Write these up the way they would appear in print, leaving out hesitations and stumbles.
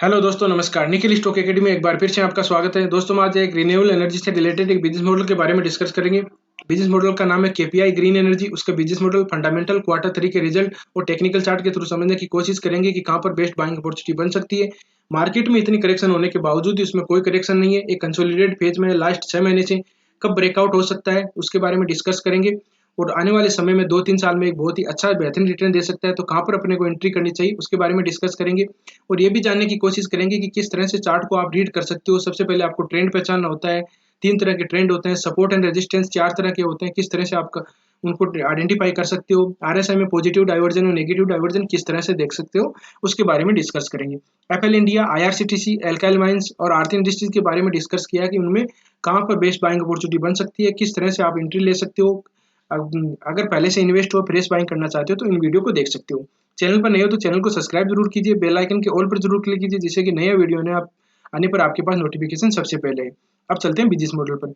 Hello दोस्तों, नमस्कार। Nikhil stock academy में एक बार फिर से आपका स्वागत है। दोस्तों, आज एक रिन्यूएबल एनर्जी से रिलेटेड एक बिजनेस मॉडल के बारे में डिस्कस करेंगे। बिजनेस मॉडल का नाम है केपीआई ग्रीन एनर्जी। उसका बिजनेस मॉडल, फंडामेंटल, क्वार्टर 3 के रिजल्ट और टेक्निकल चार्ट के थ्रू समझने की कोशिश करेंगे कि कहाँ पर बेस्ट बाइंग अपॉर्चुनिटी बन सकती है। मार्केट में इतनी करेक्शन होने के बावजूद इसमें कोई करेक्शन नहीं है। एक कंसोलिडेटेड फेज में लास्ट 6 महीने से कब ब्रेकआउट हो सकता है उसके बारे में डिस्कस करेंगे। और आने वाले समय में 2-3 साल में एक बहुत ही अच्छा बेहतरीन रिटर्न दे सकता है, तो कहाँ पर अपने को एंट्री करनी चाहिए उसके बारे में डिस्कस करेंगे। और ये भी जानने की कोशिश करेंगे कि किस तरह से चार्ट को आप रीड कर सकते हो। सबसे पहले आपको ट्रेंड पहचानना होता है। 3 तरह के ट्रेंड होते हैं, सपोर्ट एंड रेजिस्टेंस 4 तरह के होते हैं। किस तरह से आपका उनको आइडेंटिफाई कर सकते हो। आरएसआई में पॉजिटिव डाइवर्जन और नेगेटिव डाइवर्जन किस तरह से देख सकते हो उसके बारे में डिस्कस करेंगे। FL India, IRCTC, alkyl mines और आरती इंडस्ट्रीज के बारे में डिस्कस किया कि उनमें कहाँ पर बेस्ट बाइंग अपॉर्चुनिटी बन सकती है, किस तरह से आप एंट्री ले सकते हो। अगर पहले से इन्वेस्ट हो, फ्रेश बाइंग करना चाहते हो तो इन वीडियो को देख सकते हो। चैनल पर नए हो तो चैनल को सब्सक्राइब जरूर कीजिए, बेल आइकन के ऑल पर जरूर क्लिक कीजिए, जिससे कि नया वीडियो ने आप आने पर आपके पास नोटिफिकेशन सबसे पहले है। अब चलते हैं बिजनेस मॉडल पर।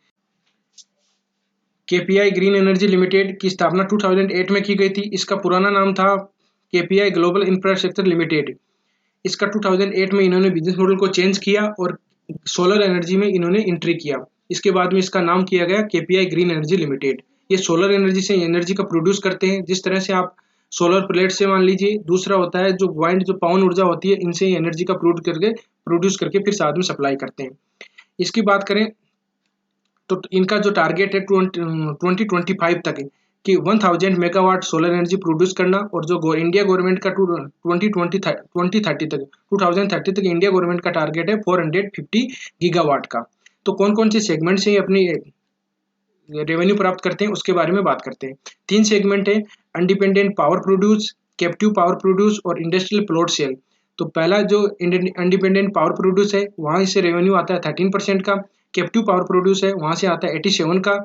केपीआई ग्रीन एनर्जी लिमिटेड की स्थापना 2008 में की गई थी। इसका पुराना नाम था केपीआई ग्लोबल इंफ्रास्ट्रक्चर लिमिटेड। इसका 2008 में इन्होंने बिजनेस मॉडल को चेंज किया और सोलर एनर्जी में इन्होंने एंट्री किया। इसके बाद में इसका नाम किया गया केपीआई ग्रीन एनर्जी लिमिटेड। ये सोलर एनर्जी से एनर्जी का प्रोड्यूस करते हैं। जिस तरह से आप सोलर प्लेट से मान लीजिए, दूसरा होता है जो वाइंड, जो पवन ऊर्जा होती है, इनसे एनर्जी का प्रोड्यूस करके फिर साथ में सप्लाई करते हैं। इसकी बात करें तो इनका जो टारगेट है 2025 तक है कि 1000 मेगावाट सोलर एनर्जी प्रोड्यूस करना। और जो इंडिया गवर्नमेंट का 2030 तक 2030 तक इंडिया गवर्नमेंट का टारगेट है 450 गीगावाट का। तो कौन कौन से सेगमेंट से अपनी रेवेन्यू प्राप्त करते हैं उसके बारे में बात करते हैं। 3 सेगमेंट है, independent power produce, captive power produce और इंडस्ट्रियल प्लॉट सेल। तो पहला जो इंडिपेंडेंट पावर प्रोड्यूस है, वहां से रेवेन्यू आता है 13% का। कैप्टिव पावर प्रोड्यूस है, वहां से आता है 87 का।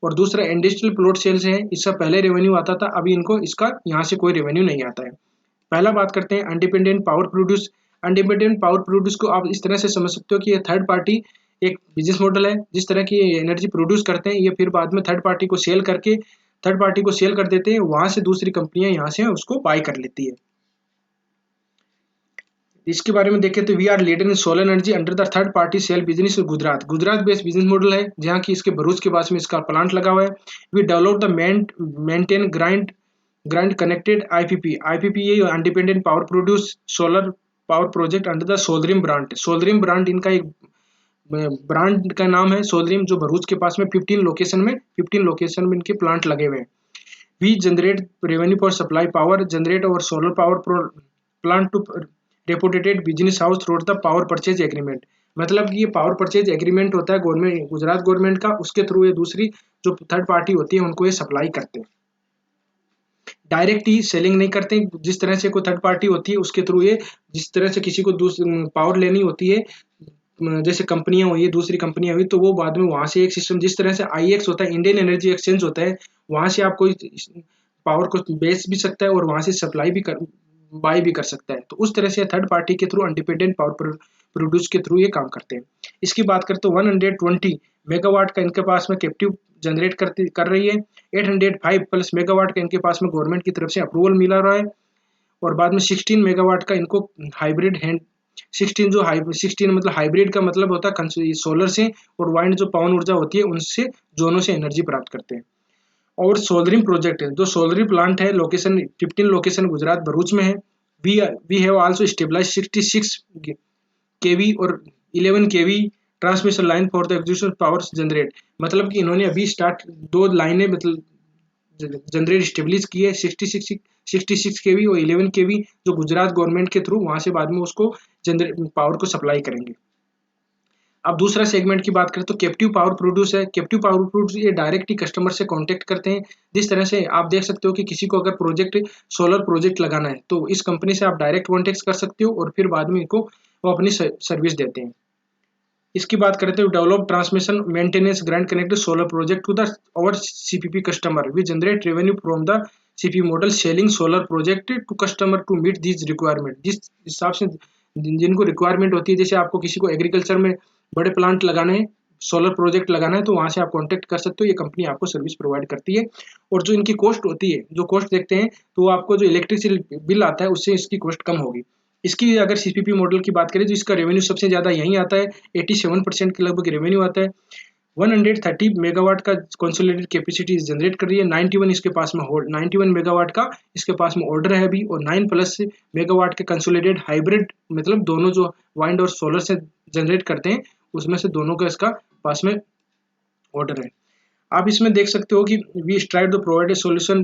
और दूसरा इंडस्ट्रियल प्लॉट सेल्स है, इसका पहले रेवेन्यू आता था, अभी इनको इसका यहाँ से कोई रेवेन्यू नहीं आता है। पहला बात करते हैं independent power produce. Independent power produce को आप इस तरह से समझ सकते हो कि ये थर्ड पार्टी एक बिजनेस मॉडल है। जिस तरह की एनर्जी प्रोड्यूस करते हैं, ये फिर बाद में थर्ड पार्टी को सेल कर देते हैं। वहां से दूसरी कंपनियां यहाँ से उसको बाय कर लेती है। इसके बारे में देखें तो we are leader in solar energy under the third party sale business Gujarat based business model है, जहाँ की इसके भरूच के पास में इसका प्लांट लगा हुआ है। We develop the maintain grid connected IPP ये independent power produce solar power project under the Solarium brand इनका एक ब्रांड का नाम है। सोलरिम जो भरूच के पास में 15 लोकेशन में इनके प्लांट लगे हुए हैं। We generate revenue for supply power generate और solar power plant to reputed business house through the power purchase agreement. मतलब कि ये पावर परचेज एग्रीमेंट होता है गवर्नमेंट, गुजरात गवर्नमेंट का, उसके थ्रू ये दूसरी जो थर्ड पार्टी होती है उनको ये सप्लाई करते हैं। डायरेक्ट ही सेलिंग नहीं करते। जिस तरह से कोई थर्ड पार्टी होती है उसके थ्रू ये, जिस तरह से किसी को पावर लेनी होती है, जैसे कंपनियां हुई, दूसरी कंपनियां हुई, तो वो बाद में वहां से एक सिस्टम, जिस तरह से आईएक्स होता है, इंडियन एनर्जी एक्सचेंज होता है, वहां से आप कोई पावर को बेच भी सकता है और वहां से सप्लाई भी बाय भी कर सकता है। तो उस तरह से थर्ड पार्टी के थ्रू इंडिपेंडेंट पावर प्रोड्यूस के थ्रू ये काम करते हैं। इसकी बात करें तो 120 मेगावाट का इनके पास में कैप्टिव जनरेट कर रही है। 805 प्लस मेगावाट का इनके पास में गवर्नमेंट की तरफ से अप्रूवल मिला रहा है। और बाद में 16 मेगावाट का इनको हाइब्रिड हैंड 16 मतलब हाइब्रिड का मतलब होता है सोलर से और वाइंड जो पवन ऊर्जा होती है उनसे दोनों से एनर्जी प्राप्त करते हैं। और सोलरिंग प्रोजेक्ट है, जो सोलरी प्लांट है, लोकेशन 15 लोकेशन गुजरात भरूच में है। We have also stabilise 66 KV और 11 KV transmission line for the execution power generate. मतलब कि इन्होंने अभी स्टार्ट 2 लाइनें मतलब जनरेट स्टेब्लिश की है, 66 केवी और 11 केवी, जो गुजरात गवर्नमेंट के थ्रू वहां से बाद में उसको जनरेट पावर को सप्लाई करेंगे। अब दूसरा सेगमेंट की बात करें तो कैप्टिव पावर प्रोड्यूस है। कैप्टिव पावर प्रोड्यूस ये डायरेक्ट ही कस्टमर से कांटेक्ट करते हैं। जिस तरह से आप देख सकते हो कि किसी को अगर सोलर प्रोजेक्ट लगाना है तो इस कंपनी से आप डायरेक्ट कांटेक्ट कर सकते हो और फिर बाद में इनको वो अपनी सर्विस देते हैं। इसकी बात करते हैं develop transmission maintenance grid connected solar project to the और CPP customer. We generate revenue from the CP model selling solar project to customer to meet this requirement. जिस हिसाब से जिनको रिक्वायरमेंट होती है, जैसे आपको किसी को एग्रीकल्चर में बड़े प्लांट लगाने हैं, सोलर प्रोजेक्ट लगाना है, तो वहां से आप कांटेक्ट कर सकते हो। ये कंपनी आपको सर्विस प्रोवाइड करती है। और जो इनकी कॉस्ट होती है, जो कॉस्ट देखते हैं तो आपको जो इलेक्ट्रिसिटी बिल आता है उससे इसकी कॉस्ट कम होगी। इसकी अगर सीपीपी मॉडल की बात करें तो इसका रेवेन्यू सबसे ज़्यादा यहीं आता है, 87% के लगभग रेवेन्यू आता है। 130 मेगावाट का कंसोलिडेटेड कैपेसिटी जनरेट कर रही है। 91 इसके पास में 91 मेगावाट का इसके पास में ऑर्डर है अभी, और 9+ मेगावाट के कंसोलिडेटेड हाइब्रिड, मतलब दोनों जो वाइंड और सोलर से जनरेट करते हैं उसमें से दोनों का इसका पास में ऑर्डर है। आप इसमें देख सकते हो कि we strive to provide a solution,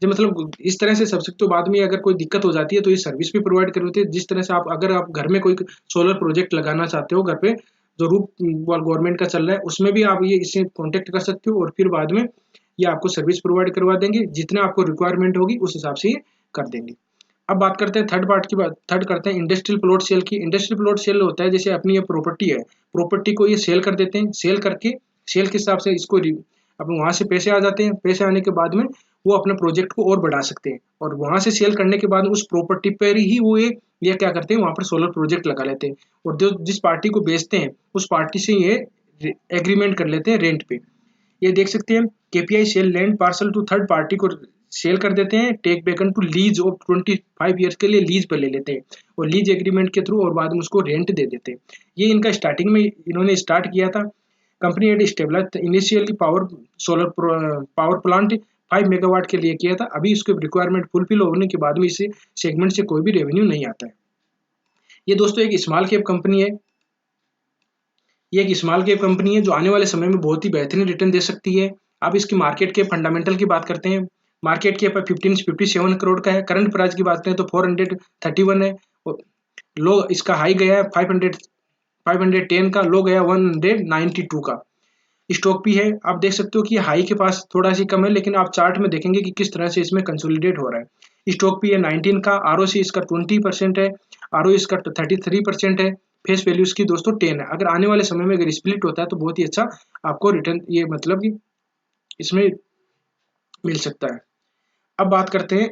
जो मतलब इस तरह से सब सकते हो। बाद में अगर कोई दिक्कत हो जाती है तो ये सर्विस भी प्रोवाइड कर होती है। जिस तरह से अगर आप घर में कोई सोलर प्रोजेक्ट लगाना चाहते हो, घर पे जो रूप गवर्नमेंट का चल रहा है उसमें भी आप ये इसे कॉन्टेक्ट कर सकते हो, और फिर बाद में ये आपको सर्विस प्रोवाइड करवा देंगे। जितना आपको रिक्वायरमेंट होगी उस हिसाब से ये कर देंगे। अब बात करते हैं थर्ड करते हैं इंडस्ट्रियल प्लॉट सेल की। इंडस्ट्रियल प्लॉट सेल होता है जैसे अपनी ये प्रॉपर्टी है, प्रॉपर्टी को ये सेल कर देते हैं। सेल करके सेल के हिसाब से इसको अब वहाँ से पैसे आ जाते हैं। पैसे आने के बाद में वो अपने प्रोजेक्ट को और बढ़ा सकते हैं, और वहाँ से सेल करने के बाद उस प्रॉपर्टी पर ही वो ये क्या करते हैं, वहाँ पर सोलर प्रोजेक्ट लगा लेते हैं, और जो जिस पार्टी को बेचते हैं उस पार्टी से ये एग्रीमेंट कर लेते हैं रेंट पे। ये देख सकते हैं KPI sale land parcel to third party को सेल कर देते हैं, take back on to lease of 25 years के लिए लीज पर ले लेते हैं, और लीज एग्रीमेंट के थ्रू, और बाद में उसको रेंट दे देते हैं। ये इनका स्टार्टिंग में इन्होंने स्टार्ट किया था। Company had stabilise initially power plant 5 megawatt के लिए किया था। अभी इसके रिक्वायरमेंट फुलफिल होने के बाद में इस सेगमेंट से कोई भी रेवेन्यू नहीं आता है। ये दोस्तों एक स्मॉल कैप कंपनी है। ये एक स्मॉल कैप कंपनी है जो आने वाले समय में बहुत ही बेहतरीन रिटर्न दे सकती है। अब इसकी मार्केट के फंडामेंटल की बात करते हैं। मार्केट कैप 1557 करोड़ का है। करंट प्राइस की बात करें तो 431 है, और लो इसका हाई गया है 510 का, लो गया 192 का। स्टॉक भी है, आप देख सकते हो कि हाई के पास थोड़ा सी कम है, लेकिन आप चार्ट में देखेंगे कि किस तरह से इसमें कंसोलिडेट हो रहा है। स्टॉक भी है 19 का, आरओसी इसका 20% है, आरओ इसका 33% है, फेस वैल्यू इसकी दोस्तों 10 है। अगर आने वाले समय में अगर स्प्लिट होता है तो बहुत ही अच्छा आपको रिटर्न ये मतलब कि इसमें मिल सकता है। अब बात करते हैं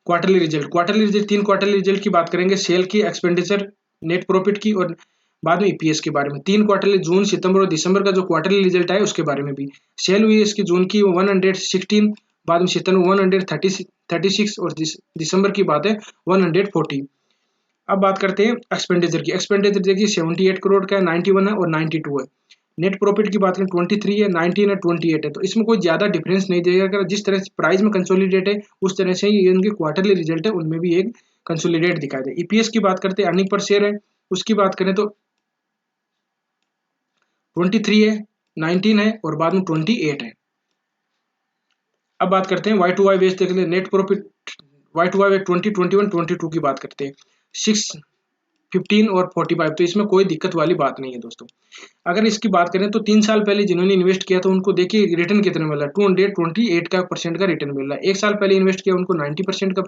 quarterly result. Quarterly result 3 quarterly result की बात करेंगे, सेल की, एक्सपेंडिचर, नेट प्रॉफिट की, और बाद में ईपीएस के बारे में। 3 क्वार्टरली जून, सितंबर और दिसंबर का जो क्वार्टरली रिजल्ट आया उसके बारे में भी। सेल हुई इसकी जून की 116, बाद में सितंबर 136, और दिसंबर की बात है 140। अब बात करते हैं एक्सपेंडिचर की। एक्सपेंडिचर देखिए 78 करोड़ का है, 91 है और 92 है। नेट प्रॉफिट की बात करें 23 है, 19 है, 28 है। तो इसमें कोई ज़्यादा डिफरेंस नहीं देगा। अगर जिस तरह से प्राइस में कंसोलिडेट है उस तरह से ही इनके क्वार्टरली रिजल्ट है उनमें भी एक कंसोलिडेट दिखाई दे। ईपीएस की बात करते हैं, अर्निंग पर शेयर है, उसकी बात करें तो 23 है, 19 है और बाद में 28 है। अब बात करते हैं वाई टू वाई बेस देख लें। Net profit Y to Y 20, 21, 22 की बात करते हैं, 6, 15 और 45। तो इसमें कोई दिक्कत वाली बात नहीं है दोस्तों। अगर इसकी बात करें तो 3 साल पहले जिन्होंने इन्वेस्ट किया था उनको देखिए रिटर्न कितना मिल रहा है, 228% का रिटर्न मिल रहा है। 1 साल पहले इन्वेस्ट किया उनको 90% का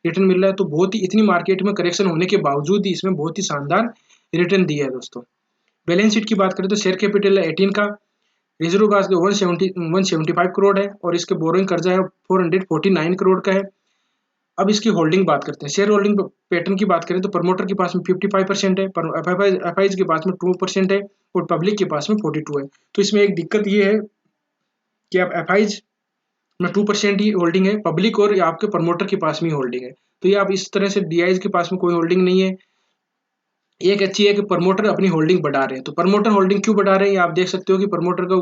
रिटर्न मिल रहा है। तो बहुत ही इतनी मार्केट में करेक्शन होने के बावजूद ही इसमें बहुत ही शानदार रिटर्न दिया है दोस्तों। बैलेंस शीट की बात करें तो शेयर कैपिटल है 18 का, रिजर्व का 175 करोड़ है, और इसके बोरोइंग कर्जा है 449 करोड़ का है। अब इसकी होल्डिंग बात करते हैं। शेयर होल्डिंग पैटर्न की बात करें तो प्रमोटर के पास में 55% है, एफआईज के पास में 2% है, और पब्लिक के पास में 42 है। तो इसमें एक दिक्कत ये है कि आप एफआईज में 2% ही होल्डिंग है, पब्लिक और आपके प्रमोटर के पास में ही होल्डिंग है। तो ये आप इस तरह से डीआईज के पास में कोई होल्डिंग नहीं है। एक अच्छी है कि प्रमोटर अपनी होल्डिंग बढ़ा रहे हैं। तो प्रमोटर होल्डिंग क्यों बढ़ा रहे हैं, आप देख सकते हो कि प्रमोटर को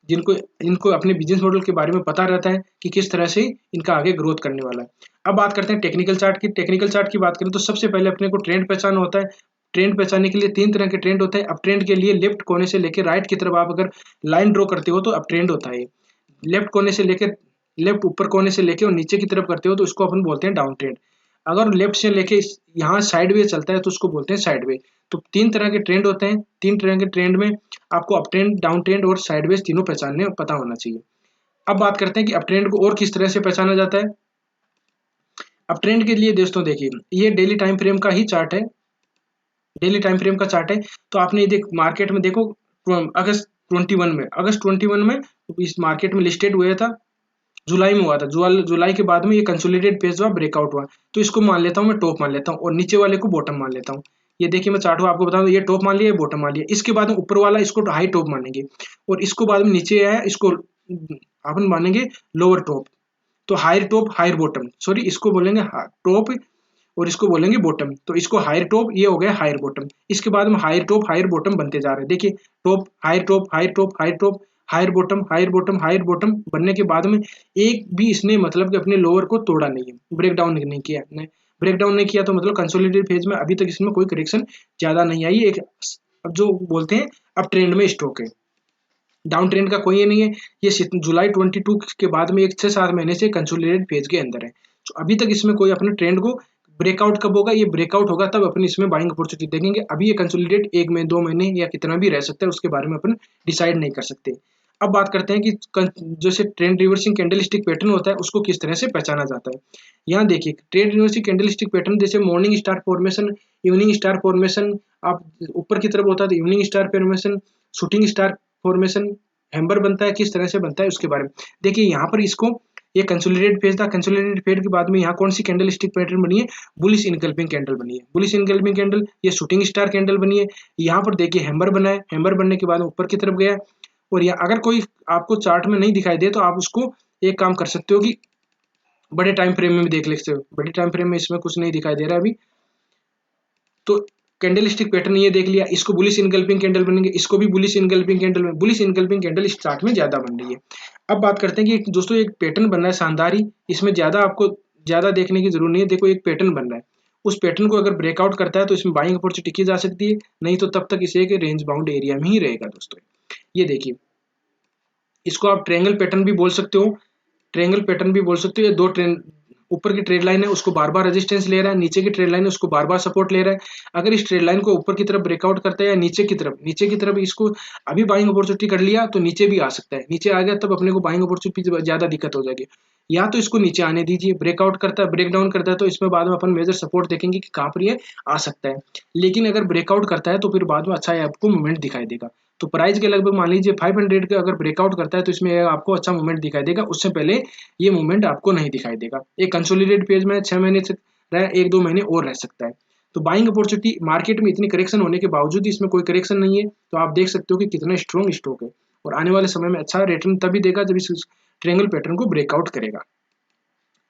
जिनको इनको अपने बिजनेस मॉडल के बारे में पता रहता है कि किस तरह से इनका आगे ग्रोथ करने वाला है। अब बात करते हैं टेक्निकल चार्ट की। टेक्निकल चार्ट की बात करें तो सबसे पहले अपने को ट्रेंड पहचान होता है। ट्रेंड पहचानने के लिए 3 तरह के ट्रेंड होते हैं। अब ट्रेंड के लिए लेफ्ट कोने से लेकर राइट की तरफ आप अगर लाइन ड्रॉ करते हो तो अब ट्रेंड होता है। लेफ्ट कोने से लेकर लेफ्ट ऊपर कोने से लेके और नीचे की तरफ करते हो तो इसको अपन बोलते हैं डाउन ट्रेंड। अगर लेफ्ट से लेके यहाँ साइडवे चलता है तो उसको बोलते हैं साइडवे। तो 3 तरह के ट्रेंड होते हैं। 3 तरह के ट्रेंड में आपको अप ट्रेंड, डाउन ट्रेंड और साइडवेज तीनों पहचानने पता होना चाहिए। अब बात करते हैं कि अप ट्रेंड को और किस तरह से पहचाना जाता है। अप ट्रेंड के लिए दोस्तों देखिए ये डेली टाइम फ्रेम का ही चार्ट है। डेली टाइम फ्रेम का चार्ट है। तो आपने ये देख मार्केट में देखो अगस्त 21 में इस मार्केट में लिस्टेड हुआ था, जुलाई में हुआ था। जुलाई के बाद में ये कंसोलिडेट पेज हुआ, ब्रेकआउट हुआ। तो इसको मान लेता हूँ मैं टॉप मान लेता हूँ, और नीचे वाले को बॉटम मान लेता हूँ। ये देखिए मैं चार्ट आपको बता दूं, ये टॉप मान लिया, ये बॉटम मान लिया। इसके बाद में ऊपर वाला इसको हाई टॉप मानेंगे, और इसको बाद में नीचे आया इसको अपन मानेंगे लोअर टॉप। तो higher top higher bottom, sorry इसको बोलेंगे टॉप और इसको बोलेंगे बॉटम। तो इसको हायर टॉप, ये हो गया हायर बॉटम। इसके बाद में हायर टॉप हायर बॉटम बनते जा रहे हैं। देखिए top higher top higher top higher top higher bottom higher bottom higher bottom बनने के बाद में एक भी इसने मतलब कि अपने लोअर को तोड़ा नहीं है, ब्रेक डाउन नहीं किया, ब्रेक डाउन नहीं किया, तो मतलब कंसोलिडेटेड फेज में अभी तक इसमें कोई करेक्शन ज्यादा नहीं आई। एक अब जो बोलते हैं अब ट्रेंड में स्टॉक है, डाउन ट्रेंड का कोई ये नहीं है। ये जुलाई 22 के बाद में एक 6-7 महीने से कंसोलिडेटेड फेज के अंदर है। तो अभी तक इसमें कोई अपने ट्रेंड को ब्रेकआउट कब होगा, ये ब्रेकआउट होगा तब अपन इसमें बाइंग अपॉर्चुनिटी देखेंगे। अभी ये कंसोलिडेट 1 महीने 2 महीने या कितना भी रह सकता है, उसके बारे में अपन डिसाइड नहीं कर सकते। अब बात करते हैं कि जैसे trend reversing candlestick pattern होता है उसको किस तरह से पहचाना जाता है। यहाँ देखिए trend reversing candlestick pattern जैसे morning star formation, evening star formation, आप ऊपर की तरफ होता है तो evening star formation, shooting star formation, hammer बनता है, किस तरह से बनता है उसके बारे में देखिए। यहाँ पर इसको ये कंसोलिडेटेड फेज था, कंसोलिडेटेड फेज के बाद में यहाँ कौन सी कैंडल स्टिक पैटर्न बनी है, बुलिश इनकल्पिंग कैंडल बनी है, बुलिश इनकल्पिंग कैंडल, ये शूटिंग स्टार कैंडल बनी है। यहाँ पर देखिए हैम्बर बना है, हैम्बर बनने के बाद ऊपर की तरफ गया। और यहाँ अगर कोई आपको चार्ट में नहीं दिखाई दे तो आप उसको एक काम कर सकते हो कि बड़े टाइम फ्रेम में भी देख सकते हो। बड़े टाइम फ्रेम में इसमें कुछ नहीं दिखाई दे रहा अभी, तो कैंडल स्टिक पैटर्न ये देख लिया, इसको बुलिश इनगल्फिंग कैंडल बनेंगे, इसको भी बुलिश इनगल्फिंग कैंडल में, बुलिश इनगल्फिंग कैंडल इस चार्ट में ज्यादा बन रही है। अब बात करते हैं कि दोस्तों एक पैटर्न बन रहा है शानदार ही, इसमें ज्यादा आपको ज्यादा देखने की जरूरत नहीं है। देखो एक पैटर्न बन रहा है, उस पैटर्न को अगर ब्रेकआउट करता है तो इसमें बाइंग अपॉर्चुनिटी की जा सकती है, नहीं तो तब तक इसे एक रेंज बाउंड एरिया में ही रहेगा दोस्तों। ये देखिए इसको आप ट्रायंगल पैटर्न भी बोल सकते हो, ट्रायंगल पैटर्न भी बोल सकते हो। ये दो ट्रेंड, ऊपर की ट्रेड लाइन है उसको बार बार रेजिस्टेंस ले रहा है, नीचे की ट्रेड लाइन है उसको बार बार सपोर्ट ले रहा है। अगर इस ट्रेड लाइन को ऊपर की तरफ ब्रेकआउट करता है या नीचे की तरफ इसको अभी बाइंग अपॉर्चुनिटी कर लिया तो नीचे भी आ सकता है, नीचे आ गया तब अपने को बाइंग अपॉर्चुनिटी ज्यादा दिक्कत हो जाएगी। या तो इसको नीचे आने दीजिए, ब्रेकआउट करता है ब्रेक डाउन करता है तो इसमें बाद में अपन मेजर सपोर्ट देखेंगे कि कहाँ पर ये आ सकता है। लेकिन अगर ब्रेकआउट करता है तो फिर बाद में अच्छा है आपको मूवमेंट दिखाई देगा। तो प्राइस के लगभग मान लीजिए 500 का अगर ब्रेकआउट करता है तो इसमें आपको अच्छा मूवमेंट दिखाई देगा, उससे पहले ये मूवमेंट आपको नहीं दिखाई देगा। एक कंसोलिडेटेड पेज में 6 महीने से रह 1-2 महीने और रह सकता है। तो बाइंग अपॉर्चुनिटी मार्केट में इतनी करेक्शन होने के बावजूद इसमें कोई करेक्शन नहीं है, तो आप देख सकते हो कि कितना स्ट्रॉन्ग स्टॉक है और आने वाले समय में अच्छा रिटर्न तभी देगा जब इस ट्रायंगल पैटर्न को ब्रेकआउट करेगा।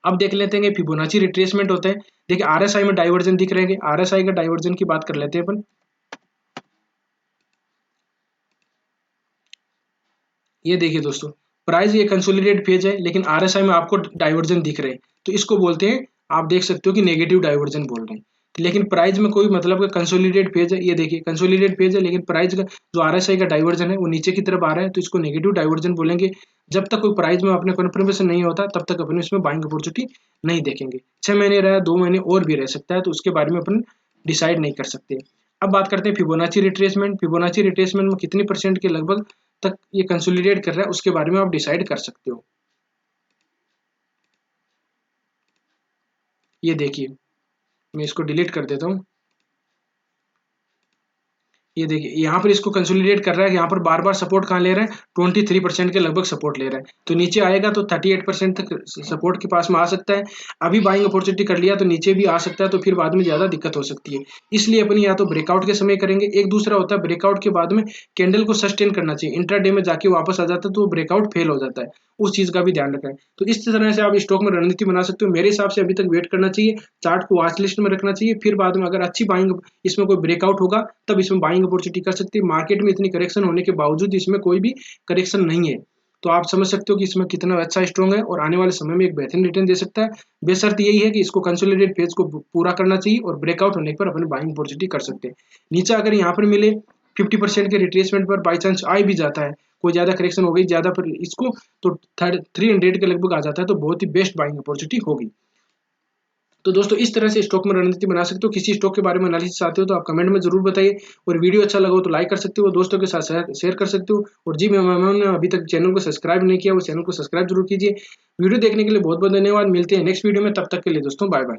अब देख लेते हैं फिबोनाची रिट्रेसमेंट होता है। देखिए आरएसआई में डाइवर्जन दिख रहे हैं, आरएसआई का डाइवर्जन की बात कर लेते हैं अपन। ये देखिए दोस्तों प्राइस ये कंसोलिडेट फेज है लेकिन आरएसआई में आपको डाइवर्जन दिख रहे हैं, तो इसको बोलते हैं, आप देख सकते हो कि नेगेटिव डाइवर्जन बोल रहे हैं। लेकिन प्राइस में कोई मतलब का कंसोलिडेट फेज है, ये देखिए कंसोलिडेट फेज है लेकिन प्राइस का जो आरएसआई का डाइवर्जन है वो नीचे की तरफ आ रहा है, तो इसको नेगेटिव डाइवर्जन बोलेंगे। जब तक कोई प्राइस में अपने कन्फर्मेशन नहीं होता तब तक अपन इसमें बाइंग अपॉर्चुनिटी नहीं देखेंगे। 6 महीने रहा, 2 महीने और भी रह सकता है, तो उसके बारे में अपन डिसाइड नहीं कर सकते। अब बात करते हैं फिबोनाची रिट्रेसमेंट। फिबोनाची रिट्रेसमेंट में कितनी परसेंट के लगभग तक ये कंसोलिडेट कर रहा है उसके बारे में आप डिसाइड कर सकते हो। ये देखिए मैं इसको डिलीट कर देता हूँ। ये देखिए यहाँ पर इसको कंसोलिडेट कर रहा है, यहाँ पर बार बार सपोर्ट कहाँ ले रहा है, 23% के लगभग सपोर्ट ले रहा है, तो नीचे आएगा तो 38% तक सपोर्ट के पास में आ सकता है। अभी बाइंग अपॉर्चुनिटी कर लिया तो नीचे भी आ सकता है, तो फिर बाद में ज्यादा दिक्कत हो सकती है। इसलिए अपन या तो ब्रेकआउट के समय करेंगे, एक दूसरा होता है ब्रेकआउट के बाद में कैंडल को सस्टेन करना चाहिए, इंट्राडे में जाके वापस आ जाता है तो ब्रेकआउट फेल हो जाता है, उस चीज का भी ध्यान रखें। तो इस तरह से आप स्टॉक में रणनीति बना सकते हो। मेरे हिसाब से अभी तक वेट करना चाहिए, चार्ट को वॉच लिस्ट में रखना चाहिए, फिर बाद में अगर अच्छी बाइंग इसमें कोई ब्रेकआउट होगा तब इसमें बाइंग अपॉर्चुनिटी कर सकती है। मार्केट में इतनी करेक्शन होने के बावजूद इसमें कोई भी करेक्शन नहीं है, तो आप समझ सकते हो कि इसमें कितना अच्छा स्ट्रॉन्ग है और आने वाले समय में एक बेहतरीन रिटर्न दे सकता है। बेशर्त यही है कि इसको कंसोलिडेट फेज को पूरा करना चाहिए और ब्रेकआउट होने पर अपने बाइंग अपॉर्चुनिटी कर सकते हैं। नीचे अगर यहाँ पर मिले 50% के रिट्रेसमेंट पर बाई चांस आ भी जाता है, कोई ज्यादा करेक्शन हो गई ज्यादा पर इसको, तो 300 के लगभग आ जाता है, तो बहुत ही बेस्ट बाइंग अपॉर्चुनिटी होगी। तो दोस्तों इस तरह से स्टॉक में रणनीति बना सकते हो। किसी स्टॉक के बारे में एनालिसिस चाहते हो तो आप कमेंट में जरूर बताइए, और वीडियो अच्छा लगा हो तो लाइक कर सकते हो, दोस्तों के साथ शेयर कर सकते हो। और जी मैंने अभी तक चैनल को सब्सक्राइब नहीं किया वो चैनल को सब्सक्राइब जरूर कीजिए। वीडियो देखने के लिए बहुत बहुत धन्यवाद। मिलते हैं नेक्स्ट वीडियो में, तब तक के लिए दोस्तों बाय बाय।